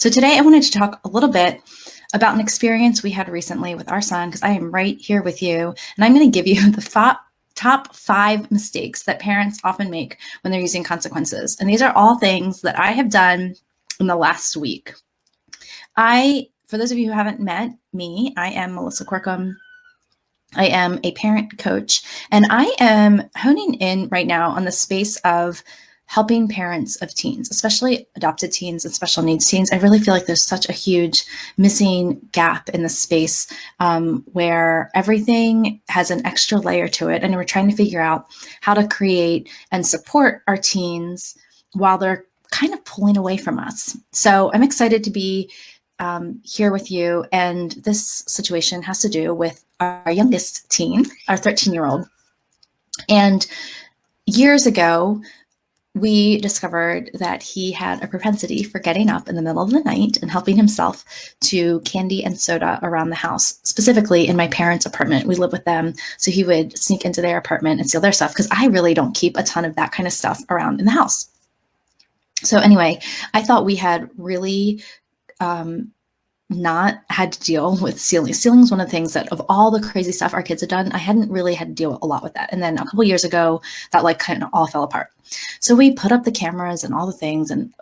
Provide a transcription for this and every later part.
So today I wanted to talk a little bit about an experience we had recently with our son, because I am right here with you, and I'm going to give you the top 5 mistakes that parents often make when they're using consequences. And these are all things that I have done in the last week. For those of you who haven't met me, I am Melissa Corkum. I am a parent coach, and I am honing in right now on the space of helping parents of teens, especially adopted teens and special needs teens. I really feel like there's such a huge missing gap in the space where everything has an extra layer to it. And we're trying to figure out how to create and support our teens while they're kind of pulling away from us. So I'm excited to be here with you. And this situation has to do with our youngest teen, our 13-year-old. And years ago, we discovered that he had a propensity for getting up in the middle of the night and helping himself to candy and soda around the house, specifically in my parents' apartment. We live with them, so he would sneak into their apartment and steal their stuff, because I really don't keep a ton of that kind of stuff around in the house. So anyway, I thought we had really not had to deal with stealing. Stealing is one of the things that, of all the crazy stuff our kids had done, I hadn't really had to deal a lot with that. And then a couple years ago, that kind of all fell apart. So we put up the cameras and all the things in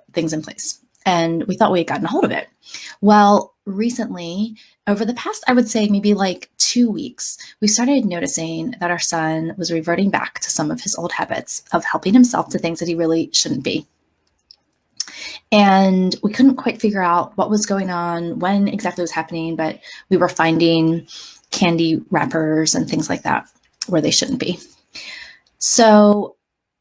place, and we thought we had gotten a hold of it. Well, recently, over the past, I would say maybe 2 weeks, we started noticing that our son was reverting back to some of his old habits of helping himself to things that he really shouldn't be. And we couldn't quite figure out what was going on, when exactly it was happening, but we were finding candy wrappers and things like that where they shouldn't be. So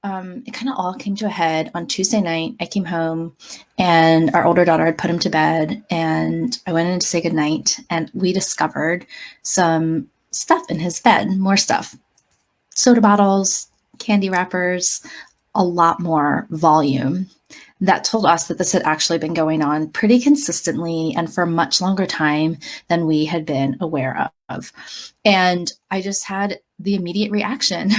it kind of all came to a head on Tuesday night. I came home and our older daughter had put him to bed, and I went in to say goodnight, and we discovered some stuff in his bed, more stuff, soda bottles, candy wrappers, a lot more volume. That told us that this had actually been going on pretty consistently and for a much longer time than we had been aware of. And I just had the immediate reaction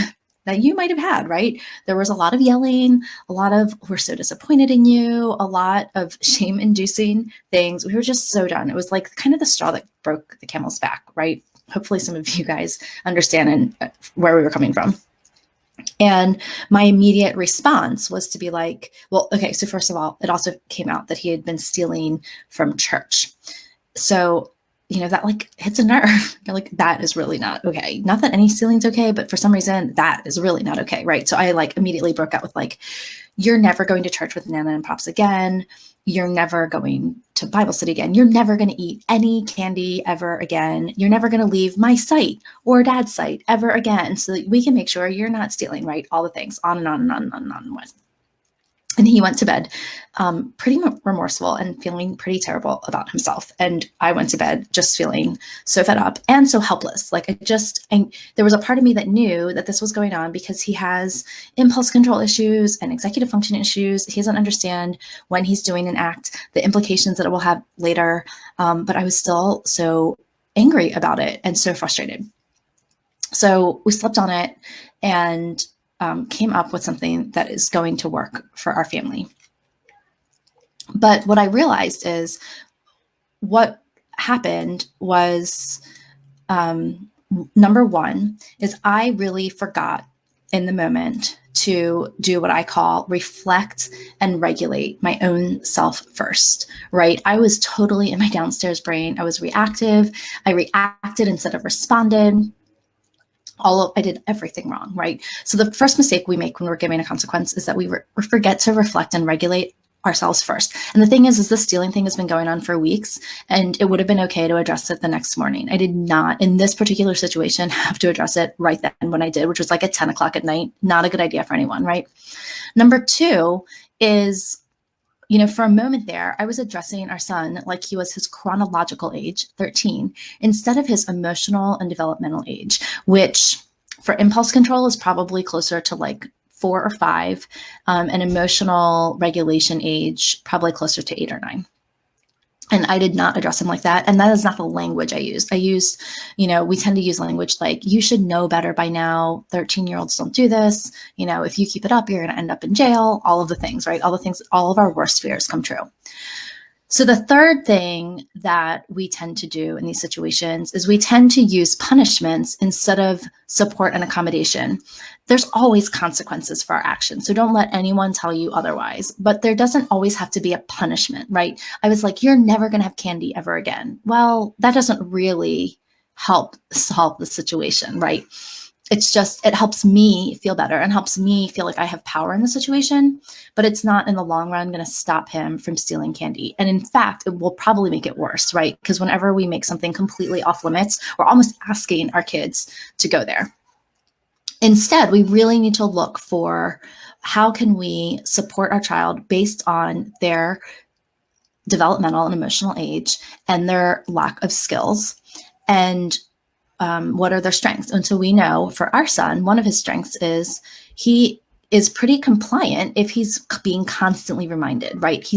that you might have had, right? There was a lot of yelling, a lot of, we're so disappointed in you, a lot of shame-inducing things. We were just so done. It was like kind of the straw that broke the camel's back, right? Hopefully some of you guys understand where we were coming from. And my immediate response was to be like, well, okay, so first of all, it also came out that he had been stealing from church. So, that hits a nerve. You're like, that is really not okay. Not that any stealing's okay, but for some reason that is really not okay, right? So I immediately broke out with you're never going to church with Nana and Pops again. You're never going to Bible study again. You're never going to eat any candy ever again. You're never going to leave my site or Dad's site ever again, so that we can make sure you're not stealing, right? All the things, on and on and on and on and on. And he went to bed pretty remorseful and feeling pretty terrible about himself. And I went to bed just feeling so fed up and so helpless. There was a part of me that knew that this was going on because he has impulse control issues and executive function issues. He doesn't understand when he's doing an act, the implications that it will have later. But I was still so angry about it and so frustrated. So we slept on it and came up with something that is going to work for our family. But what I realized is what happened was, number one, is I really forgot in the moment to do what I call reflect and regulate my own self first, right? I was totally in my downstairs brain. I was reactive. I reacted instead of responded. I did everything wrong, right? So the first mistake we make when we're giving a consequence is that we forget to reflect and regulate ourselves first. And the thing is this stealing thing has been going on for weeks, and it would have been okay to address it the next morning. I did not, in this particular situation, have to address it right then when I did, which was at 10 o'clock at night. Not a good idea for anyone, right? Number two is, for a moment there, I was addressing our son like he was his chronological age, 13, instead of his emotional and developmental age, which for impulse control is probably closer to 4 or 5, and emotional regulation age probably closer to 8 or 9. And I did not address him like that. And that is not the language I used. We tend to use language like, you should know better by now. 13-year-olds don't do this. If you keep it up, you're going to end up in jail. All of the things, right? All of our worst fears come true. So the third thing that we tend to do in these situations is we tend to use punishments instead of support and accommodation. There's always consequences for our actions. So don't let anyone tell you otherwise. But there doesn't always have to be a punishment, right? I was like, you're never going to have candy ever again. Well, that doesn't really help solve the situation, right? It's just, it helps me feel better and helps me feel like I have power in the situation, but it's not in the long run going to stop him from stealing candy. And in fact, it will probably make it worse, right? Because whenever we make something completely off limits, we're almost asking our kids to go there. Instead, we really need to look for how can we support our child based on their developmental and emotional age and their lack of skills, and what are their strengths. And so we know for our son, one of his strengths is he is pretty compliant if he's being constantly reminded, right?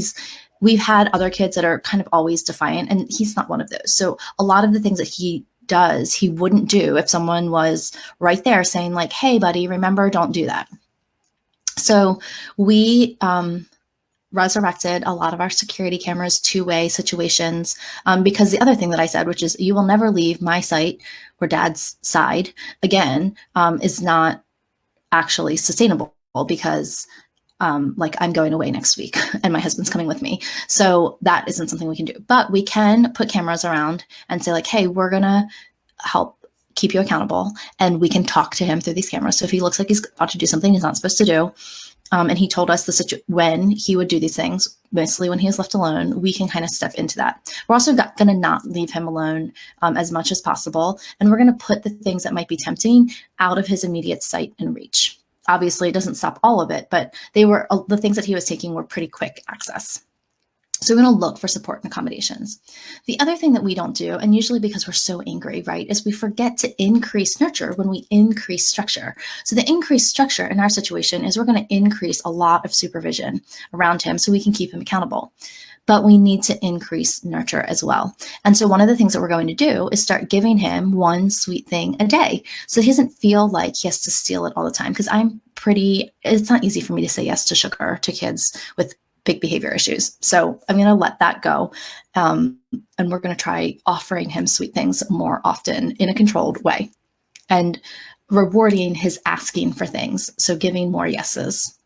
We've had other kids that are kind of always defiant, and he's not one of those. So a lot of the things that he does, he wouldn't do if someone was right there saying like, hey buddy, remember, don't do that. So we resurrected a lot of our security cameras, two-way situations, because the other thing that I said, which is you will never leave my sight or dad's side again, is not actually sustainable, because like I'm going away next week and my husband's coming with me. So that isn't something we can do, but we can put cameras around and say like, hey, we're going to help keep you accountable. And we can talk to him through these cameras. So if he looks like he's about to do something he's not supposed to do, and he told us when he would do these things, mostly when he was left alone, we can kind of step into that. We're also going to not leave him alone as much as possible. And we're going to put the things that might be tempting out of his immediate sight and reach. Obviously, it doesn't stop all of it, but the things that he was taking were pretty quick access. So we're going to look for support and accommodations. The other thing that we don't do, and usually because we're so angry, right, is we forget to increase nurture when we increase structure. So the increased structure in our situation is we're going to increase a lot of supervision around him so we can keep him accountable. But we need to increase nurture as well. And so one of the things that we're going to do is start giving him one sweet thing a day, so he doesn't feel like he has to steal it all the time. Because it's not easy for me to say yes to sugar to kids with big behavior issues. So I'm going to let that go. And we're going to try offering him sweet things more often in a controlled way and rewarding his asking for things. So giving more yeses.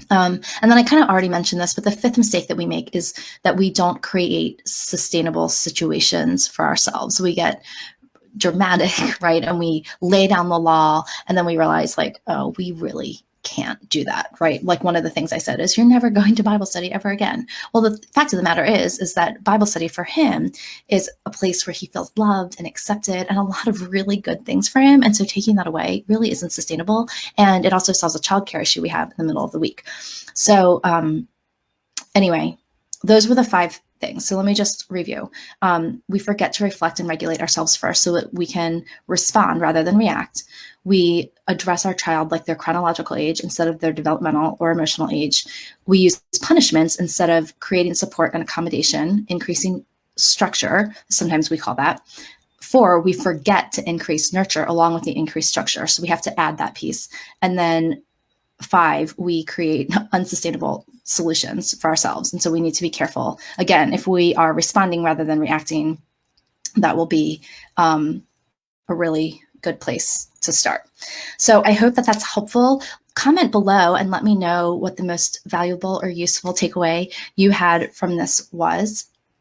And then I kind of already mentioned this, but the fifth mistake that we make is that we don't create sustainable situations for ourselves. We get dramatic, right? And we lay down the law, and then we realize like, oh, we really can't do that, right? Like one of the things I said is you're never going to Bible study ever again. Well, the fact of the matter is that Bible study for him is a place where he feels loved and accepted and a lot of really good things for him. And so taking that away really isn't sustainable. And it also solves a childcare issue we have in the middle of the week. So anyway, those were the 5 things. So let me just review. We forget to reflect and regulate ourselves first so that we can respond rather than react. We address our child like their chronological age instead of their developmental or emotional age. We use punishments instead of creating support and accommodation, increasing structure. Sometimes we call that. 4, we forget to increase nurture along with the increased structure. So we have to add that piece. And then 5, we create unsustainable solutions for ourselves. And so we need to be careful. Again, if we are responding rather than reacting, that will be a really good place to start. So I hope that that's helpful. Comment below and let me know what the most valuable or useful takeaway you had from this was.